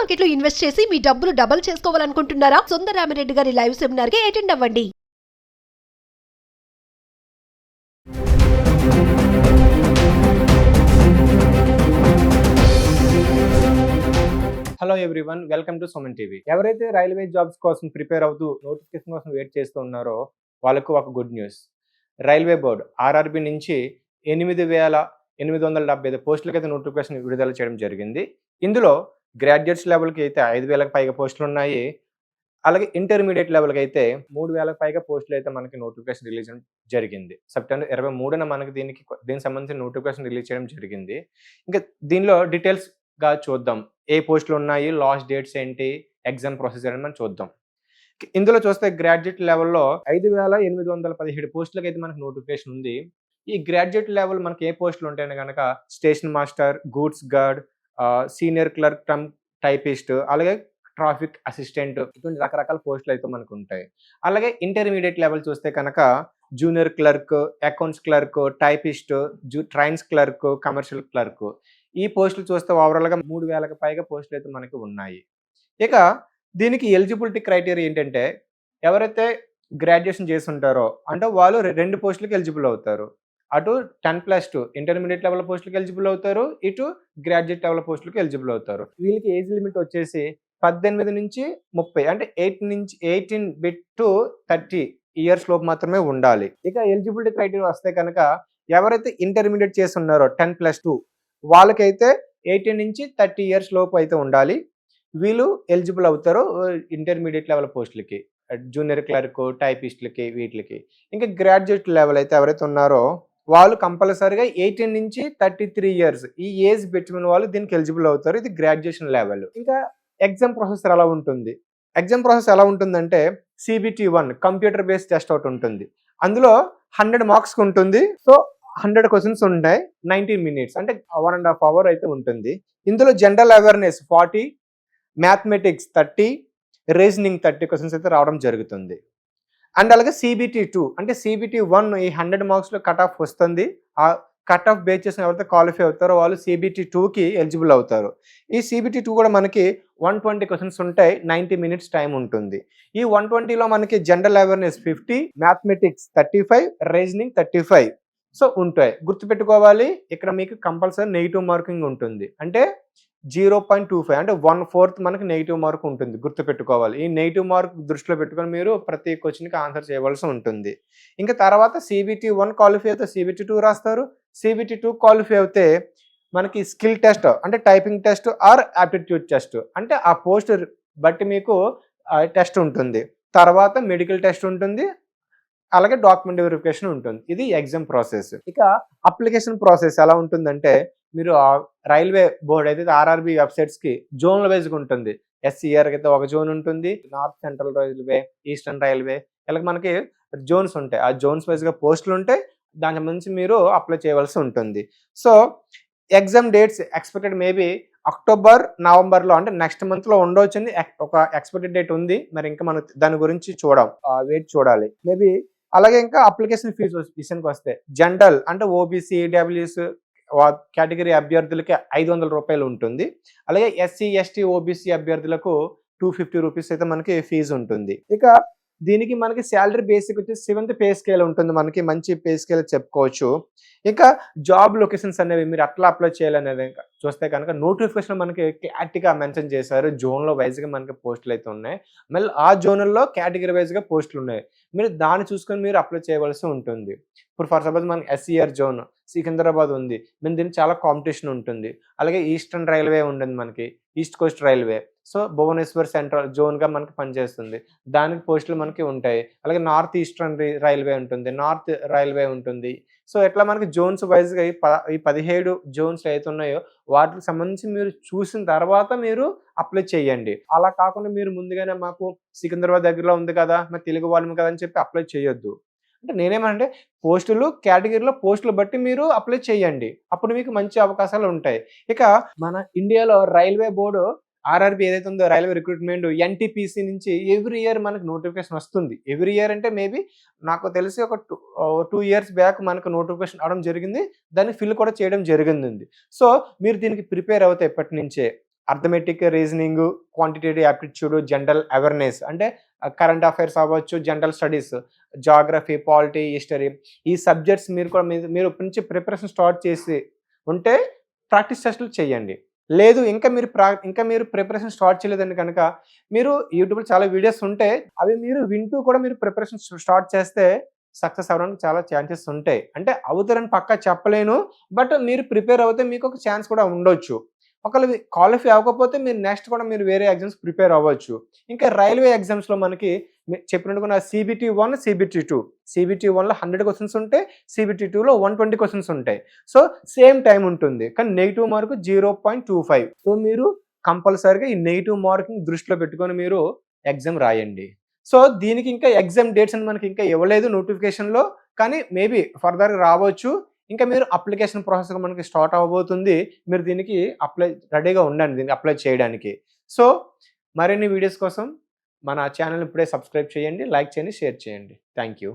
Market లో invest చేసి మీ డబ్బులు డబుల్ చేసుకోవాలనుకుంటున్నారా? సుందరరామిరెడ్డి గారి లైవ్ సెమినార్ కి అటెండ్ అవ్వండి. Hello everyone, welcome to Suman TV. ఎవరైతే రైల్వే జాబ్స్ కోసం ప్రిపేర్ అవుతూ నోటిఫికేషన్ కోసం వెయిట్ చేస్తూ ఉన్నారో వాళ్ళకు ఒక good news. Railway board RRB నుంచి 8,875 పోస్టులకి అయితే నోటిఫికేషన్ విడుదల చేయడం జరిగింది. ఇందులో గ్రాడ్యుయేట్స్ లెవెల్కి అయితే 5,000కి పైగా పోస్టులు ఉన్నాయి. అలాగే ఇంటర్మీడియట్ లెవెల్కి అయితే 3,000కి పైగా పోస్టులు అయితే మనకి నోటిఫికేషన్ రిలీజ్ జరిగింది. సెప్టెంబర్ 23న మనకి దీనికి సంబంధించిన నోటిఫికేషన్ రిలీజ్ చేయడం జరిగింది. ఇంకా దీనిలో డీటెయిల్స్ గా చూద్దాం. ఏ పోస్టులు ఉన్నాయి, లాస్ట్ డేట్స్ ఏంటి, ఎగ్జామ్ ప్రొసీజర్ అని మనం చూద్దాం. ఇందులో చూస్తే గ్రాడ్యుయేట్ లెవెల్లో 5,817 పోస్టులకి అయితే మనకి నోటిఫికేషన్ ఉంది. ఈ గ్రాడ్యుయేట్ లెవెల్ మనకి ఏ పోస్టులు ఉంటాయని కనుక station master, goods guard, senior clerk cum typist, అలాగే ట్రాఫిక్ అసిస్టెంట్, ఇటువంటి రకరకాల పోస్టులు అయితే మనకు ఉంటాయి. అలాగే ఇంటర్మీడియట్ లెవెల్ చూస్తే కనుక junior clerk, accounts clerk, typist, trains clerk, commercial clerk, ఈ పోస్టులు చూస్తే ఓవరాల్గా 3,000కి పైగా పోస్టులు అయితే మనకి ఉన్నాయి. ఇక దీనికి ఎలిజిబిలిటీ క్రైటీరియా ఏంటంటే ఎవరైతే గ్రాడ్యుయేషన్ చేసి ఉంటారో అంటే వాళ్ళు 2 పోస్టులకి ఎలిజిబుల్ అవుతారు. అటు 10+2 ఇంటర్మీడియట్ లెవెల్ పోస్టులకి ఎలిజిబుల్ అవుతారు, ఇటు గ్రాడ్యుయేట్ లెవెల్ పోస్టులకి ఎలిజిబుల్ అవుతారు. వీళ్ళకి ఏజ్ లిమిట్ వచ్చేసి 18 నుంచి 30 అంటే 18 బిట్ టు 30 ఇయర్స్ లోపు మాత్రమే ఉండాలి. ఇక ఎలిజిబిలిటీ క్రైటీరియా వస్తే కనుక ఎవరైతే ఇంటర్మీడియట్ చేసి ఉన్నారో 10+2 వాళ్ళకైతే 18 నుంచి 30 ఇయర్స్ లోపు అయితే ఉండాలి. వీళ్ళు ఎలిజిబుల్ అవుతారు ఇంటర్మీడియట్ లెవెల్ పోస్టులకి, జూనియర్ క్లర్క్, టైపిస్టులకి, వీటికి. ఇంకా గ్రాడ్యుయేట్ లెవెల్ అయితే ఎవరైతే ఉన్నారో వాళ్ళు కంపల్సరీగా 18 నుంచి 33 ఇయర్స్ ఈ ఏజ్ బిట్వీన్ వాళ్ళు దీనికి ఎలిజిబుల్ అవుతారు. ఇది గ్రాడ్యుయేషన్ లెవెల్. ఇంకా ఎగ్జామ్ ప్రాసెస్ ఎలా ఉంటుంది? ఎగ్జామ్ ప్రాసెస్ ఎలా ఉంటుందంటే CBT1 కంప్యూటర్ బేస్డ్ టెస్ట్ ఒకటి ఉంటుంది. అందులో 100 మార్క్స్ ఉంటుంది. సో 100 క్వశ్చన్స్ ఉంటాయి. 90 మినిట్స్ అంటే 1.5 అవర్ అయితే ఉంటుంది. ఇందులో general awareness 40, mathematics 30, reasoning 30 questions అయితే రావడం జరుగుతుంది. అండ్ అలాగే CBT2 అంటే CBT1 ఈ 100 మార్క్స్లో కట్ ఆఫ్ వస్తుంది. ఆ కట్ ఆఫ్ బేస్ చేసిన ఎవరైతే క్వాలిఫై అవుతారో వాళ్ళు CBT2కి ఎలిజిబుల్ అవుతారు. ఈ CBT2 కూడా మనకి 120 క్వశ్చన్స్ ఉంటాయి. 90 మినిట్స్ టైం ఉంటుంది. ఈ 120లో మనకి general awareness 50, mathematics 35, reasoning 35 so ఉంటాయి. గుర్తుపెట్టుకోవాలి, ఇక్కడ మీకు కంపల్సరీ నెగిటివ్ మార్కింగ్ ఉంటుంది. అంటే 0.25 అంటే 1/4 మనకి నెగిటివ్ మార్క్ ఉంటుంది. గుర్తుపెట్టుకోవాలి. ఈ నెగిటివ్ మార్క్ దృష్టిలో పెట్టుకొని మీరు ప్రతి క్వశ్చన్కి ఆన్సర్ చేయవలసి ఉంటుంది. ఇంకా తర్వాత CBT1 క్వాలిఫై అయితే CBT2 రాస్తారు. CBT2 క్వాలిఫై అయితే మనకి స్కిల్ టెస్ట్ అంటే typing test or aptitude test అంటే ఆ పోస్ట్ బట్టి మీకు టెస్ట్ ఉంటుంది. తర్వాత మెడికల్ టెస్ట్ ఉంటుంది, అలాగే డాక్యుమెంట్ వెరిఫికేషన్ ఉంటుంది. ఇది ఎగ్జామ్ ప్రాసెస్. ఇక అప్లికేషన్ ప్రాసెస్ ఎలా ఉంటుందంటే మీరు రైల్వే బోర్డ్ అయితే ఆర్ఆర్బి వెబ్సైట్స్కి జోన్ల వైజ్గా ఉంటుంది. SCR అయితే ఒక జోన్ ఉంటుంది, north central railway, eastern railway, ఇలా మనకి జోన్స్ ఉంటాయి. ఆ జోన్స్ వైజ్గా పోస్టులు ఉంటాయి. దాని నుంచి మీరు అప్లై చేయవలసి ఉంటుంది. So exam dates expected maybe October, నవంబర్లో అంటే నెక్స్ట్ మంత్లో ఉండవచ్చని ఒక ఎక్స్పెక్టెడ్ డేట్ ఉంది. మరి ఇంకా మనం దాని గురించి వెయిట్ చూడాలి మేబీ. అలాగే ఇంకా అప్లికేషన్ ఫీజు విషయానికి వస్తే జనరల్ అంటే OBC, EWS కేటగిరీ అభ్యర్థులకి 500 రూపాయలు ఉంటుంది. అలాగే SC, ST, OBC అభ్యర్థులకు 250 రూపీస్ అయితే మనకి ఫీజు ఉంటుంది. ఇక దీనికి మనకి శాలరీ బేసిక్ వచ్చి 7th పే స్కేల్ ఉంటుంది. మనకి మంచి పే స్కేల్ చెప్పుకోవచ్చు. ఇంకా జాబ్ లొకేషన్స్ అనేవి మీరు అట్లా అప్లై చేయాలనేది చూస్తే కనుక నోటిఫికేషన్ మనకి క్లారిటీగా మెన్షన్ చేశారు. జోన్లో వైజ్గా మనకి పోస్టులు అయితే ఉన్నాయి. మళ్ళీ ఆ జోన్లలో కేటగిరీ వైజ్గా పోస్టులు ఉన్నాయి. మీరు దాన్ని చూసుకొని మీరు అప్లై చేయవలసి ఉంటుంది. ఇప్పుడు ఫర్ సపోజ్ మనకి SCR జోన్ సికింద్రాబాద్ ఉంది. దీనికి చాలా కాంపిటీషన్ ఉంటుంది. అలాగే ఈస్టర్న్ రైల్వే ఉంటుంది, మనకి East Coast Railway. So Bhubaneswar central జోన్గా మనకి పనిచేస్తుంది. దానికి పోస్టులు మనకి ఉంటాయి. అలాగే నార్త్ ఈస్టర్న్ రైల్వే ఉంటుంది, నార్త్ రైల్వే ఉంటుంది. సో ఎట్లా మనకి జోన్స్ వైజ్గా ఈ 17 జోన్స్ అయితే ఉన్నాయో వాటికి సంబంధించి మీరు చూసిన తర్వాత మీరు అప్లై చేయండి. అలా కాకుండా మీరు ముందుగానే మాకు సికింద్రాబాద్ దగ్గరలో ఉంది కదా, మరి తెలుగు వాళ్ళము కదా అని చెప్పి అప్లై చేయొద్దు. అంటే నేనేమంటే పోస్టులు కేటగిరీలో పోస్టులు బట్టి మీరు అప్లై చేయండి. అప్పుడు మీకు మంచి అవకాశాలు ఉంటాయి. ఇక మన ఇండియాలో రైల్వే బోర్డు ఆర్ఆర్బి ఏదైతే ఉందో రైల్వే రిక్రూట్మెంట్ NTPC నుంచి ఎవ్రీ ఇయర్ మనకు నోటిఫికేషన్ వస్తుంది. ఎవ్రీ ఇయర్ అంటే మేబీ నాకు తెలిసి ఒక 2 ఇయర్స్ బ్యాక్ మనకు నోటిఫికేషన్ అవడం జరిగింది. దాన్ని ఫిల్ కూడా చేయడం జరిగింది. సో మీరు దీనికి ప్రిపేర్ అవుతాయి ఎప్పటి నుంచే. Arithmetic, reasoning, quantitative aptitude, general awareness అంటే కరెంట్ అఫైర్స్ అవ్వచ్చు, general studies, geography, polity, history ఈ సబ్జెక్ట్స్ మీరు కూడా మీరు ఇప్పటి నుంచి ప్రిపరేషన్ స్టార్ట్ చేసి ఉంటే ప్రాక్టీస్ టెస్టులు చేయండి. లేదు ఇంకా మీరు ప్రిపరేషన్ స్టార్ట్ చేయలేదని కనుక మీరు యూట్యూబ్లో చాలా వీడియోస్ ఉంటే అవి మీరు వింటూ కూడా మీరు ప్రిపరేషన్ స్టార్ట్ చేస్తే సక్సెస్ అవ్వడానికి చాలా ఛాన్సెస్ ఉంటాయి. అంటే అవుతారని పక్కా చెప్పలేను, బట్ మీరు ప్రిపేర్ అవుతే మీకు ఒక ఛాన్స్ కూడా ఉండొచ్చు. ఒకవేళ క్వాలిఫై అవ్వకపోతే మీరు నెక్స్ట్ కూడా మీరు వేరే ఎగ్జామ్స్ ప్రిపేర్ అవ్వచ్చు. ఇంకా రైల్వే ఎగ్జామ్స్లో మనకి చెప్పినట్టుగా CBT 1, CBT 2. CBT 1లో 100 క్వశ్చన్స్ ఉంటాయి, CBT 2లో 120 క్వశ్చన్స్ ఉంటాయి. సో సేమ్ టైం ఉంటుంది, కానీ నెగిటివ్ మార్క్ 0.25. సో మీరు కంపల్సరీగా ఈ నెగిటివ్ మార్కింగ్ దృష్టిలో పెట్టుకొని మీరు ఎగ్జామ్ రాయండి. సో దీనికి ఇంకా ఎగ్జామ్ డేట్స్ అని మనకి ఇంకా ఇవ్వలేదు నోటిఫికేషన్లో, కానీ మేబీ ఫర్దర్గా రావచ్చు. ఇంకా మీరు అప్లికేషన్ ప్రాసెస్ మనకి స్టార్ట్ అవ్వబోతుంది. మీరు దీనికి రెడీగా ఉండండి దీనికి అప్లై చేయడానికి. సో మరిన్ని వీడియోస్ కోసం మన ఛానల్ ఇప్పుడే సబ్స్క్రైబ్ చేయండి, లైక్ చేయండి, షేర్ చేయండి. Thank you.